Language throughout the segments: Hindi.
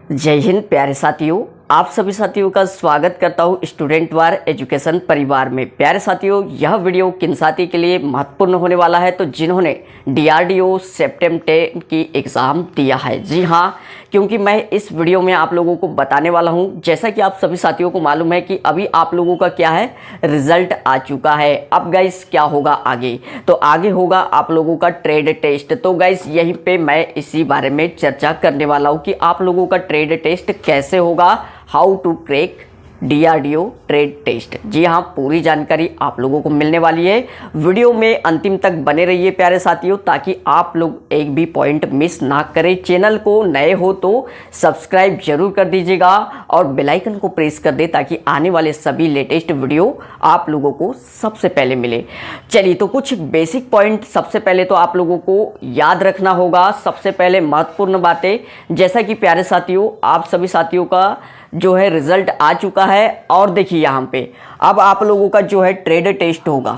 जय हिंद प्यारे साथियों, आप सभी साथियों का स्वागत करता हूं स्टूडेंट वार एजुकेशन परिवार में। प्यारे साथियों, यह वीडियो किन साथी के लिए महत्वपूर्ण होने वाला है तो जिन्होंने डीआरडीओ सेप्टेम्बर 10 की एग्ज़ाम दिया है। जी हाँ, क्योंकि मैं इस वीडियो में आप लोगों को बताने वाला हूं, जैसा कि आप सभी साथियों को मालूम है कि अभी आप लोगों का क्या है, रिजल्ट आ चुका है। अब गाइस क्या होगा आगे, तो आगे होगा आप लोगों का ट्रेड टेस्ट। तो गाइस यहीं पे मैं इसी बारे में चर्चा करने वाला हूं कि आप लोगों का ट्रेड टेस्ट कैसे होगा, how to crack DRDO trade test. जी हाँ, पूरी जानकारी आप लोगों को मिलने वाली है। वीडियो में अंतिम तक बने रहिए प्यारे साथियों, ताकि आप लोग एक भी पॉइंट मिस ना करें। चैनल को नए हो तो सब्सक्राइब जरूर कर दीजिएगा और बेल आइकन को प्रेस कर दे, ताकि आने वाले सभी लेटेस्ट वीडियो आप लोगों को सबसे पहले मिले। चलिए, तो कुछ बेसिक पॉइंट सबसे पहले तो आप लोगों को याद रखना होगा। सबसे पहले महत्वपूर्ण बातें, जैसा कि प्यारे साथियों आप सभी साथियों का जो है रिजल्ट आ चुका है। और देखिए यहाँ पे अब आप लोगों का जो है ट्रेड टेस्ट होगा।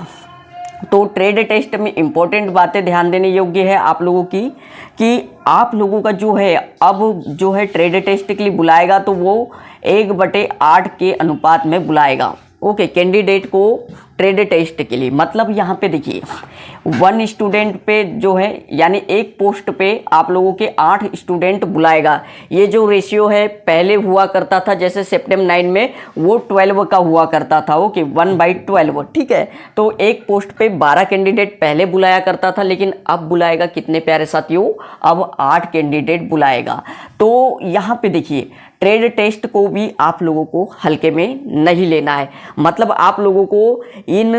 तो ट्रेड टेस्ट में इंपॉर्टेंट बातें ध्यान देने योग्य है आप लोगों की, कि आप लोगों का जो है अब जो है ट्रेड टेस्ट के लिए बुलाएगा तो वो 1/8 के अनुपात में बुलाएगा। ओके, कैंडिडेट को ट्रेड टेस्ट के लिए, मतलब यहाँ पे देखिए 1 स्टूडेंट पे जो है, यानी एक पोस्ट पे आप लोगों के 8 स्टूडेंट बुलाएगा। ये जो रेशियो है पहले हुआ करता था, जैसे सेप्टेम्बर 9 में वो 12 का हुआ करता था। ओके, 1/12, ठीक है। तो एक पोस्ट पे 12 कैंडिडेट पहले बुलाया करता था, लेकिन अब बुलाएगा कितने प्यारे साथियों, अब 8 कैंडिडेट बुलाएगा। तो यहाँ पे देखिए ट्रेड टेस्ट को भी आप लोगों को हल्के में नहीं लेना है। मतलब आप लोगों को इन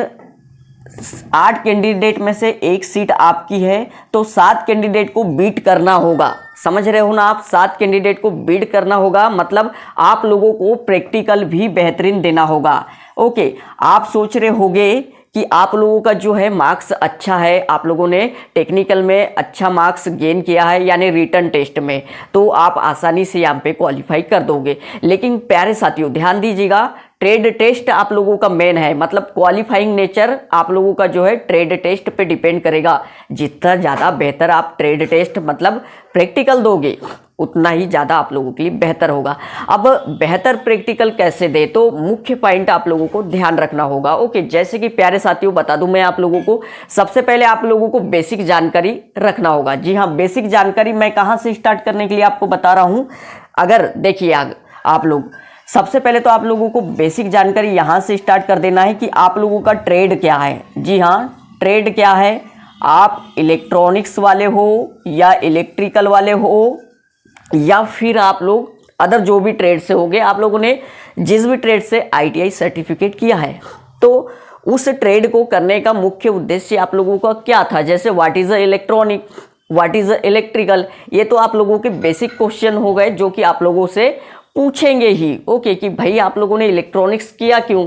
8 कैंडिडेट में से एक सीट आपकी है, तो 7 कैंडिडेट को बीट करना होगा। समझ रहे हो ना आप, 7 कैंडिडेट को बीट करना होगा। मतलब आप लोगों को प्रैक्टिकल भी बेहतरीन देना होगा। ओके, आप सोच रहे होंगे कि आप लोगों का जो है मार्क्स अच्छा है, आप लोगों ने टेक्निकल में अच्छा मार्क्स गेन किया है, यानी रिटन टेस्ट में, तो आप आसानी से यहाँ पे क्वालिफाई कर दोगे। लेकिन प्यारे साथियों ध्यान दीजिएगा, ट्रेड टेस्ट आप लोगों का मेन है। मतलब क्वालिफाइंग नेचर आप लोगों का जो है ट्रेड टेस्ट पे डिपेंड करेगा। जितना ज़्यादा बेहतर आप ट्रेड टेस्ट मतलब प्रैक्टिकल दोगे, उतना ही ज़्यादा आप लोगों के लिए बेहतर होगा। अब बेहतर प्रैक्टिकल कैसे दे, तो मुख्य पॉइंट आप लोगों को ध्यान रखना होगा। ओके, जैसे कि प्यारे साथियों बता दूं मैं आप लोगों को, सबसे पहले आप लोगों को बेसिक जानकारी रखना होगा। जी हाँ, बेसिक जानकारी मैं कहाँ से स्टार्ट करने के लिए आपको बता रहा हूँ। अगर देखिए आप लोग, सबसे पहले तो आप लोगों को बेसिक जानकारी यहाँ से स्टार्ट कर देना है कि आप लोगों का ट्रेड क्या है। जी हाँ, ट्रेड क्या है, आप इलेक्ट्रॉनिक्स वाले हो या इलेक्ट्रिकल वाले हो, या फिर आप लोग अदर जो भी ट्रेड से होंगे, आप लोगों ने जिस भी ट्रेड से आईटीआई सर्टिफिकेट किया है, तो उस ट्रेड को करने का मुख्य उद्देश्य आप लोगों का क्या था। जैसे what is a electronic, what is a electrical, ये तो आप लोगों के बेसिक क्वेश्चन हो गए जो कि आप लोगों से पूछेंगे ही। ओके, कि भाई आप लोगों ने इलेक्ट्रॉनिक्स किया क्यों,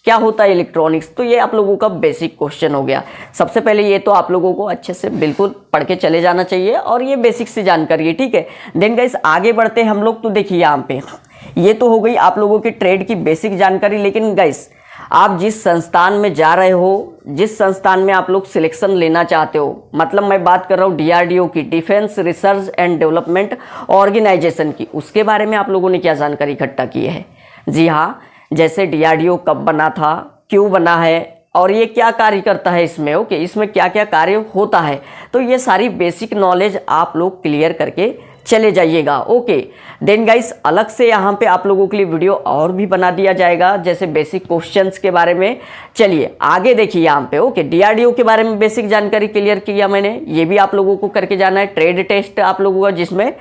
क्या होता है इलेक्ट्रॉनिक्स, तो ये आप लोगों का बेसिक क्वेश्चन हो गया। सबसे पहले ये तो आप लोगों को अच्छे से बिल्कुल पढ़ के चले जाना चाहिए, और ये बेसिक सी जानकारी है, ठीक है। देन गाइस आगे बढ़ते हैं हम लोग। तो देखिए यहाँ पे ये तो हो गई आप लोगों के ट्रेड की बेसिक जानकारी। लेकिन गाइस आप जिस संस्थान में जा रहे हो, जिस संस्थान में आप लोग सिलेक्शन लेना चाहते हो, मतलब मैं बात कर रहा हूँ डीआरडीओ की, defence research and development organisation की, उसके बारे में आप लोगों ने क्या जानकारी इकट्ठा की है। जी हाँ, जैसे डीआरडीओ कब बना था, क्यों बना है, और ये क्या कार्य करता है इसमें। ओके, इसमें क्या क्या कार्य होता है, तो ये सारी बेसिक नॉलेज आप लोग क्लियर करके चले जाइएगा। ओके, देन गाइस अलग से यहाँ पे आप लोगों के लिए वीडियो और भी बना दिया जाएगा, जैसे बेसिक क्वेश्चंस के बारे में। चलिए आगे देखिए यहाँ पे। ओके, डीआरडीओ के बारे में बेसिक जानकारी क्लियर किया मैंने, ये भी आप लोगों को करके जाना है। ट्रेड टेस्ट आप लोगों का, जिसमें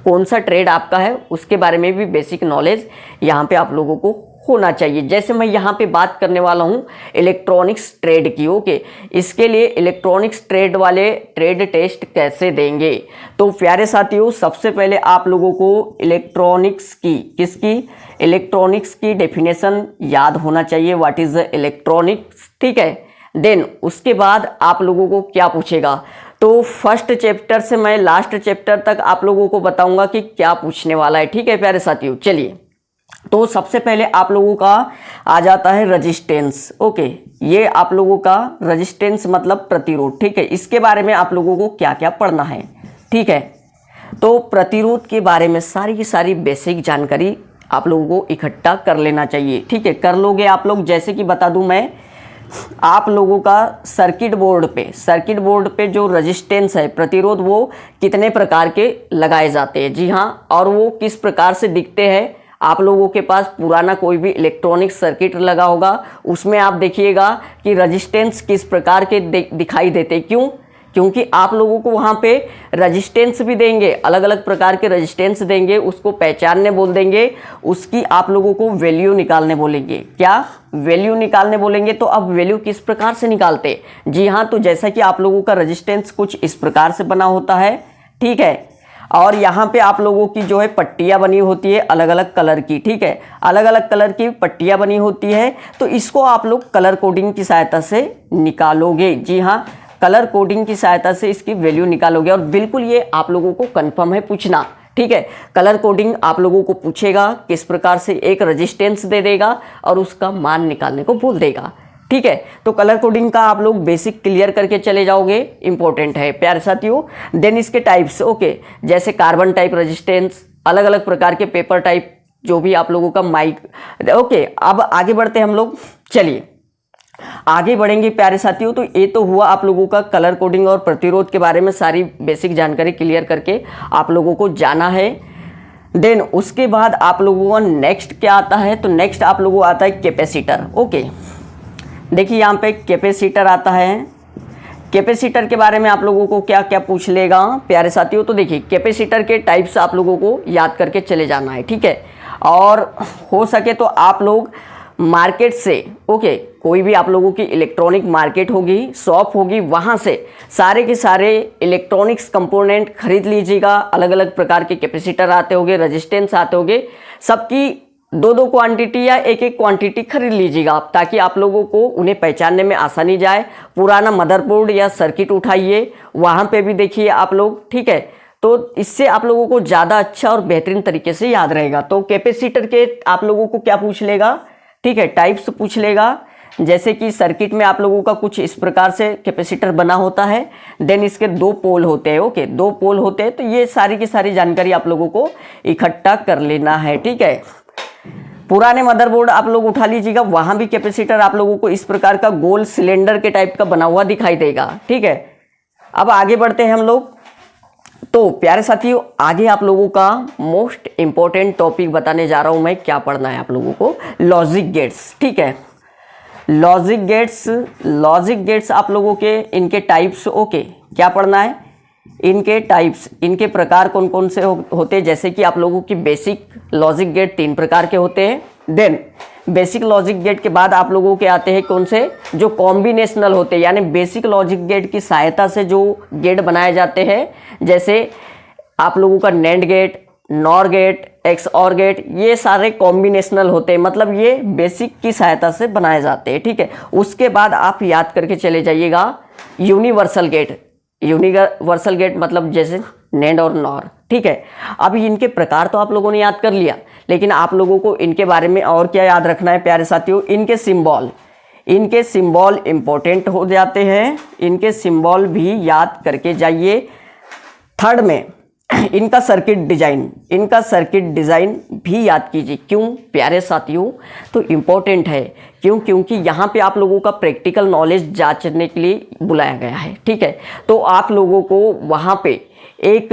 कौन सा ट्रेड आपका है उसके बारे में भी बेसिक नॉलेज यहाँ पे आप लोगों को होना चाहिए। जैसे मैं यहाँ पे बात करने वाला हूँ इलेक्ट्रॉनिक्स ट्रेड की। ओके, इसके लिए इलेक्ट्रॉनिक्स ट्रेड वाले ट्रेड टेस्ट कैसे देंगे, तो प्यारे साथियों सबसे पहले आप लोगों को इलेक्ट्रॉनिक्स की, किसकी, इलेक्ट्रॉनिक्स की डेफिनेशन याद होना चाहिए, व्हाट इज इलेक्ट्रॉनिक्स, ठीक है। देन उसके बाद आप लोगों को क्या पूछेगा, तो फर्स्ट चैप्टर से मैं लास्ट चैप्टर तक आप लोगों को बताऊंगा कि क्या पूछने वाला है, ठीक है प्यारे साथियों। चलिए, तो सबसे पहले आप लोगों का आ जाता है रेजिस्टेंस। ओके, ये आप लोगों का रेजिस्टेंस मतलब प्रतिरोध, ठीक है। इसके बारे में आप लोगों को क्या क्या पढ़ना है, ठीक है। तो प्रतिरोध के बारे में सारी की सारी बेसिक जानकारी आप लोगों को इकट्ठा कर लेना चाहिए, ठीक है। कर लोगे आप लोग, जैसे कि बता दूं मैं आप लोगों का सर्किट बोर्ड पे जो रेजिस्टेंस है, प्रतिरोध, वो कितने प्रकार के लगाए जाते हैं। जी हाँ, और वो किस प्रकार से दिखते हैं। आप लोगों के पास पुराना कोई भी इलेक्ट्रॉनिक सर्किट लगा होगा, उसमें आप देखिएगा कि रेजिस्टेंस किस प्रकार के दिखाई देते। क्यों? क्योंकि आप लोगों को वहाँ पे रेजिस्टेंस भी देंगे, अलग अलग प्रकार के रेजिस्टेंस देंगे, उसको पहचानने बोल देंगे, उसकी आप लोगों को वैल्यू निकालने बोलेंगे। क्या? वैल्यू निकालने बोलेंगे। तो अब वैल्यू किस प्रकार से निकालते? जी हाँ, तो जैसा कि आप लोगों का रेजिस्टेंस कुछ इस प्रकार से बना होता है, ठीक है। और यहाँ पे आप लोगों की जो है पट्टियाँ बनी होती है अलग अलग कलर की, ठीक है। अलग अलग कलर की पट्टियाँ बनी होती है, तो इसको आप लोग कलर कोडिंग की सहायता से निकालोगे। जी हाँ, कलर कोडिंग की सहायता से इसकी वैल्यू निकालोगे। और बिल्कुल ये आप लोगों को कंफर्म है पूछना, ठीक है। कलर कोडिंग आप लोगों को पूछेगा किस प्रकार से, एक रेजिस्टेंस दे देगा और उसका मान निकालने को बोल देगा, ठीक है। तो कलर कोडिंग का आप लोग बेसिक क्लियर करके चले जाओगे, इंपॉर्टेंट है प्यारे साथियों। देन इसके टाइप्स, ओके, जैसे कार्बन टाइप रेजिस्टेंस, अलग अलग प्रकार के पेपर टाइप, जो भी आप लोगों का माइक, ओके। अब आगे बढ़ते हैं हम लोग, चलिए आगे बढ़ेंगे प्यारे साथियों। तो ये तो हुआ आप लोगों का कलर कोडिंग और प्रतिरोध के बारे में सारी बेसिक जानकारी क्लियर करके आप लोगों को जाना है। देन उसके बाद आप लोगों का नेक्स्ट क्या आता है? तो नेक्स्ट आप लोगों को आता है कैपेसिटर, ओके। देखिए यहाँ पे कैपेसिटर आता है। कैपेसिटर के बारे में आप लोगों को क्या क्या पूछ लेगा प्यारे साथियों? तो देखिए कैपेसिटर के टाइप्स आप लोगों को याद करके चले जाना है, ठीक है। और हो सके तो आप लोग मार्केट से, ओके, कोई भी आप लोगों की इलेक्ट्रॉनिक मार्केट होगी, शॉप होगी, वहाँ से सारे के सारे इलेक्ट्रॉनिक्स कंपोनेंट खरीद लीजिएगा। अलग अलग प्रकार के कैपेसिटर आते होंगे, रेजिस्टेंस आते होंगे, सबकी दो दो क्वांटिटी या एक एक क्वांटिटी खरीद लीजिएगा आप, ताकि आप लोगों को उन्हें पहचानने में आसानी जाए। पुराना मदरबोर्ड या सर्किट उठाइए, वहाँ पे भी देखिए आप लोग, ठीक है। तो इससे आप लोगों को ज़्यादा अच्छा और बेहतरीन तरीके से याद रहेगा। तो कैपेसिटर के आप लोगों को क्या पूछ लेगा, ठीक है, टाइप्स पूछ लेगा। जैसे कि सर्किट में आप लोगों का कुछ इस प्रकार से कैपेसिटर बना होता है, देन इसके दो पोल होते हैं, ओके, दो पोल होते हैं। तो ये सारी की सारी जानकारी आप लोगों को इकट्ठा कर लेना है, ठीक है। पुराने मदरबोर्ड आप लोग उठा लीजिएगा, वहां भी कैपेसिटर आप लोगों को इस प्रकार का गोल सिलेंडर के टाइप का बना हुआ दिखाई देगा, ठीक है। अब आगे बढ़ते हैं हम लोग। तो प्यारे साथियों, आगे आप लोगों का मोस्ट इंपॉर्टेंट टॉपिक बताने जा रहा हूं मैं। क्या पढ़ना है आप लोगों को? लॉजिक गेट्स, ठीक है। लॉजिक गेट्स आप लोगों के, इनके टाइप्स, ओके, क्या पढ़ना है? इनके टाइप्स, इनके प्रकार कौन कौन से होते हैं। जैसे कि आप लोगों की बेसिक लॉजिक गेट 3 प्रकार के होते हैं। देन बेसिक लॉजिक गेट के बाद आप लोगों के आते हैं कौन से? जो कॉम्बिनेशनल होते हैं, यानी बेसिक लॉजिक गेट की सहायता से जो गेट बनाए जाते हैं। जैसे आप लोगों का NAND gate, NOR gate, XOR gate, ये सारे कॉम्बिनेशनल होते हैं, मतलब ये बेसिक की सहायता से बनाए जाते हैं, ठीक है। उसके बाद आप याद करके चले जाइएगा यूनिवर्सल गेट। यूनिवर्सल गेट मतलब जैसे नैंड और नॉर, ठीक है। अभी इनके प्रकार तो आप लोगों ने याद कर लिया, लेकिन आप लोगों को इनके बारे में और क्या याद रखना है प्यारे साथियों? इनके सिंबल इंपॉर्टेंट हो जाते हैं, इनके सिंबल भी याद करके जाइए। थर्ड में इनका सर्किट डिजाइन भी याद कीजिए। क्यों प्यारे साथियों? तो इम्पोर्टेंट है। क्यों? क्योंकि यहाँ पे आप लोगों का प्रैक्टिकल नॉलेज जांचने के लिए बुलाया गया है, ठीक है। तो आप लोगों को वहाँ पे एक,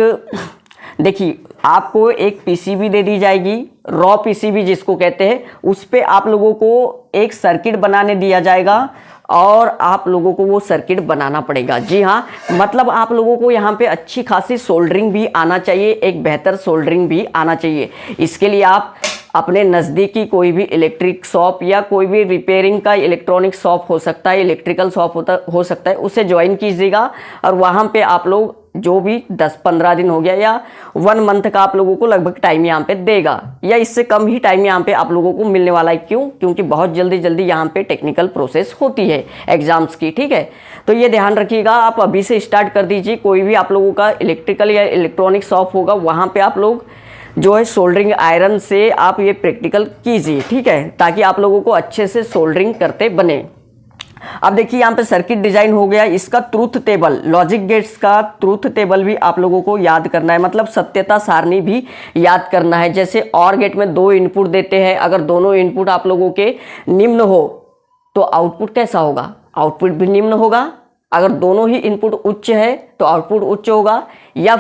देखिए, आपको एक पीसीबी दे दी जाएगी, रॉ पीसीबी जिसको कहते हैं। उस पे आप लोगों को एक सर्किट बनाने दिया जाएगा और आप लोगों को वो सर्किट बनाना पड़ेगा। जी हाँ, मतलब आप लोगों को यहाँ पे अच्छी खासी सोल्डरिंग भी आना चाहिए, एक बेहतर सोल्डरिंग भी आना चाहिए। इसके लिए आप अपने नज़दीकी कोई भी इलेक्ट्रिक शॉप या कोई भी रिपेयरिंग का इलेक्ट्रॉनिक शॉप हो सकता है, इलेक्ट्रिकल शॉप हो सकता है, उसे ज्वाइन कीजिएगा। और वहाँ पे आप लोग जो भी 10-15 दिन हो गया या 1 मंथ का आप लोगों को लगभग टाइम यहाँ पे देगा, या इससे कम ही टाइम यहाँ पे आप लोगों को मिलने वाला है। क्यों? क्योंकि बहुत जल्दी यहाँ पे टेक्निकल प्रोसेस होती है एग्जाम्स की, ठीक है। तो ये ध्यान रखिएगा, आप अभी से स्टार्ट कर दीजिए। कोई भी आप लोगों का इलेक्ट्रिकल या इलेक्ट्रॉनिक शॉप होगा, वहाँ पे आप लोग जो है सोल्डरिंग आयरन से आप ये प्रैक्टिकल कीजिए, ठीक है, ताकि आप लोगों को अच्छे से सोल्डरिंग करते बने। अब देखिए यहाँ पे सर्किट डिजाइन हो गया, इसका ट्रूथ टेबल, लॉजिक गेट्स का ट्रूथ टेबल भी आप लोगों को याद करना है, मतलब सत्यता सारणी भी याद करना है। जैसे और गेट में 2 इनपुट देते हैं, अगर दोनों इनपुट आप लोगों के निम्न हो तो आउटपुट कैसा होगा, आउटपुट भी निम्न होगा। अगर दोनों ही इनपुट उच्च है तो आउटपुट उच्च होगा, या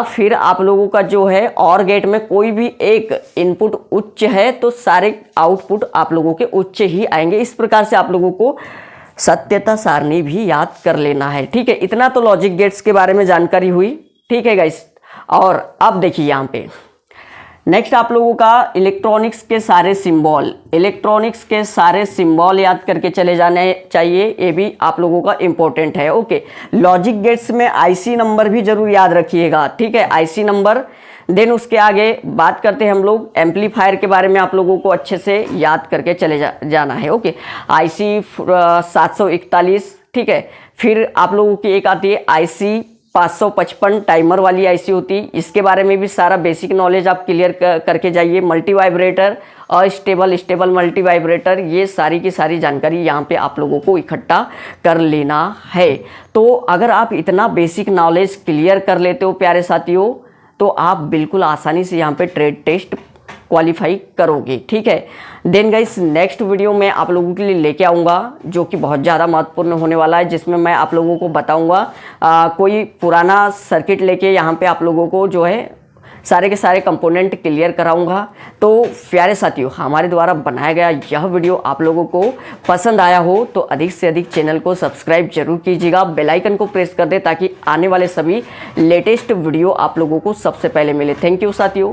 फिर आप लोगों का जो है और गेट में कोई भी एक इनपुट उच्च है तो सारे आउटपुट आप लोगों के उच्च ही आएंगे। इस प्रकार से आप लोगों को सत्यता सारणी भी याद कर लेना है। ठीक है, इतना तो लॉजिक गेट्स के बारे में जानकारी हुई। ठीक है गाइस, और अब देखिए यहाँ पे नेक्स्ट आप लोगों का इलेक्ट्रॉनिक्स के सारे सिंबल याद करके चले जाने चाहिए, ये भी आप लोगों का इंपॉर्टेंट है। ओके, लॉजिक गेट्स में आईसी नंबर भी जरूर याद रखिएगा। ठीक है, आईसी नंबर। देन उसके आगे बात करते हैं हम लोग एम्पलीफायर के बारे में, आप लोगों को अच्छे से याद करके चले जाना है। Okay, IC 741। ठीक है, फिर आप लोगों की एक आती है आईसी 555 टाइमर वाली आईसी होती, इसके बारे में भी सारा बेसिक नॉलेज आप क्लियर करके जाइए। Multi vibrator, stable multi vibrator, ये सारी की सारी जानकारी यहाँ पे आप लोगों को इकट्ठा कर लेना है। तो अगर आप इतना बेसिक नॉलेज क्लियर कर लेते हो प्यारे साथियों, तो आप बिल्कुल आसानी से यहाँ पे ट्रेड टेस्ट क्वालिफाई करोगे। ठीक है, देन गाइस नेक्स्ट वीडियो में आप लोगों के लिए लेके आऊँगा जो कि बहुत ज़्यादा महत्वपूर्ण होने वाला है, जिसमें मैं आप लोगों को बताऊँगा कोई पुराना सर्किट लेके यहाँ पे आप लोगों को जो है सारे के सारे कंपोनेंट क्लियर कराऊंगा। तो प्यारे साथियों, हमारे द्वारा बनाया गया यह वीडियो आप लोगों को पसंद आया हो तो अधिक से अधिक चैनल को सब्सक्राइब जरूर कीजिएगा, बेल आइकन को प्रेस कर दे ताकि आने वाले सभी लेटेस्ट वीडियो आप लोगों को सबसे पहले मिले। थैंक यू साथियों।